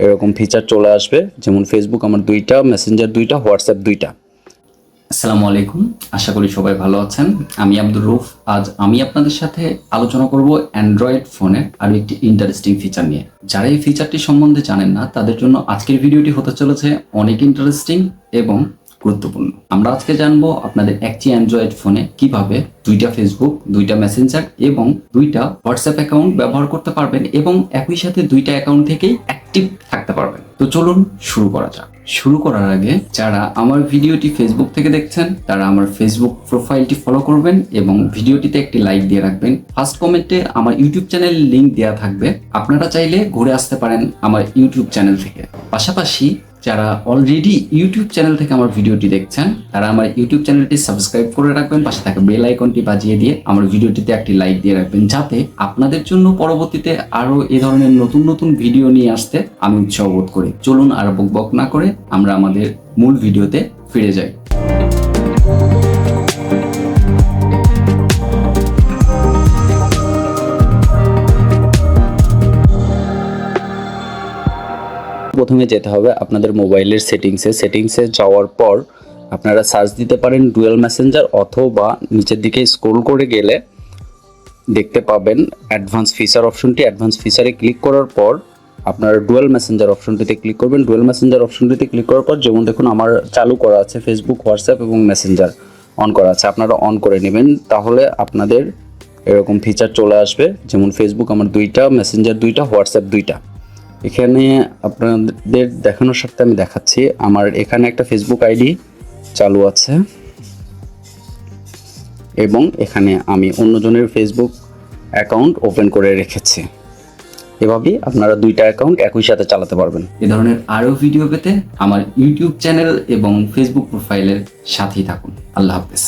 এরকম ফিচার চলে আসবে, যেমন ফেসবুক আমার 2টা, মেসেঞ্জার 2টা, হোয়াটসঅ্যাপ 2টা। আসসালামু আলাইকুম, আশা করি সবাই ভালো আছেন। আমি আব্দুর রউফ। আজ আমি আপনাদের সাথে আলোচনা করব অ্যান্ড্রয়েড ফোনের আরো একটি ইন্টারেস্টিং ফিচার নিয়ে। যারা এই ফিচারটি সম্বন্ধে জানেন না তাদের জন্য আজকের ভিডিওটি হতে চলেছে অনেক ইন্টারেস্টিং এবং গুরুত্বপূর্ণ। আমরা আজকে জানবো আপনাদের একটি অ্যান্ড্রয়েড ফোনে কিভাবে 2টা ফেসবুক, 2টা মেসেঞ্জার এবং 2টা হোয়াটসঅ্যাপ অ্যাকাউন্ট ব্যবহার করতে পারবেন এবং একই সাথে 2টা অ্যাকাউন্ট থেকেই অ্যাক্টিভ থাকতে পারবেন। তো চলুন শুরু করা যাক। শুরু করার আগে যারা আমার ভিডিওটি ফেসবুক থেকে দেখছেন তারা আমার ফেসবুক প্রোফাইলটি ফলো করবেন এবং ভিডিওটিতে একটি লাইক দিয়ে রাখবেন। ফার্স্ট কমেন্টে আমার ইউটিউব চ্যানেলের লিংক দেওয়া থাকবে, আপনারা চাইলে ঘুরে আসতে পারেন আমার ইউটিউব চ্যানেল থেকে। পাশাপাশি যারা অলরেডি ইউটিউব চ্যানেল থেকে আমার ভিডিওটি দেখছেন তারা আমার ইউটিউব চ্যানেলটি সাবস্ক্রাইব করে রাখবেন, পাশে থাকা বেল আইকনটি বাজিয়ে দিয়ে আমার ভিডিওটিতে একটি লাইক দিয়ে রাখবেন, যাতে আপনাদের জন্য পরবর্তীতে আরো এই ধরনের নতুন নতুন ভিডিও নিয়ে আসতে আমি উৎসাহ বোধ করি। চলুন আর বকবক না করে আমরা আমাদের মূল ভিডিওতে ফিরে যাই। প্রথমে যেতে হবে আপনাদের মোবাইলের সেটিংসে যাওয়ার পর আপনারা সার্চ দিতে পারেন ডুয়াল মেসেঞ্জার, অথবা নিচের দিকে স্ক্রল করে গেলে দেখতে পাবেন অ্যাডভান্স ফিচার অপশনটি। অ্যাডভান্স ফিচারে ক্লিক করার পর আপনারা ডুয়াল মেসেঞ্জার অপশনটিতে ক্লিক করবেন। ডুয়াল মেসেঞ্জার অপশনটিতে ক্লিক করার পর যেমন দেখুন আমার চালু করা আছে ফেসবুক, হোয়াটসঅ্যাপ এবং মেসেঞ্জার অন করা আছে, আপনারা অন করে নেবেন। তাহলে আপনাদের এরকম ফিচার চলে আসবে, যেমন ফেসবুক আমার 2টা, মেসেঞ্জার 2টা, হোয়াটসঅ্যাপ 2টা। এখানে আপনাদের দেখানোর সাথে আমি দেখাচ্ছি আমার এখানে একটা ফেসবুক আইডি চালু আছে এবং এখানে আমি অন্যজনের ফেসবুক অ্যাকাউন্ট ওপেন করে রেখেছি। এভাবেই আপনারা 2টা অ্যাকাউন্ট একই সাথে চালাতে পারবেন। এ ধরনের আরো ভিডিও পেতে আমার ইউটিউব চ্যানেল এবং ফেসবুক প্রোফাইলের সাথেই থাকুন। আল্লাহ হাফেজ।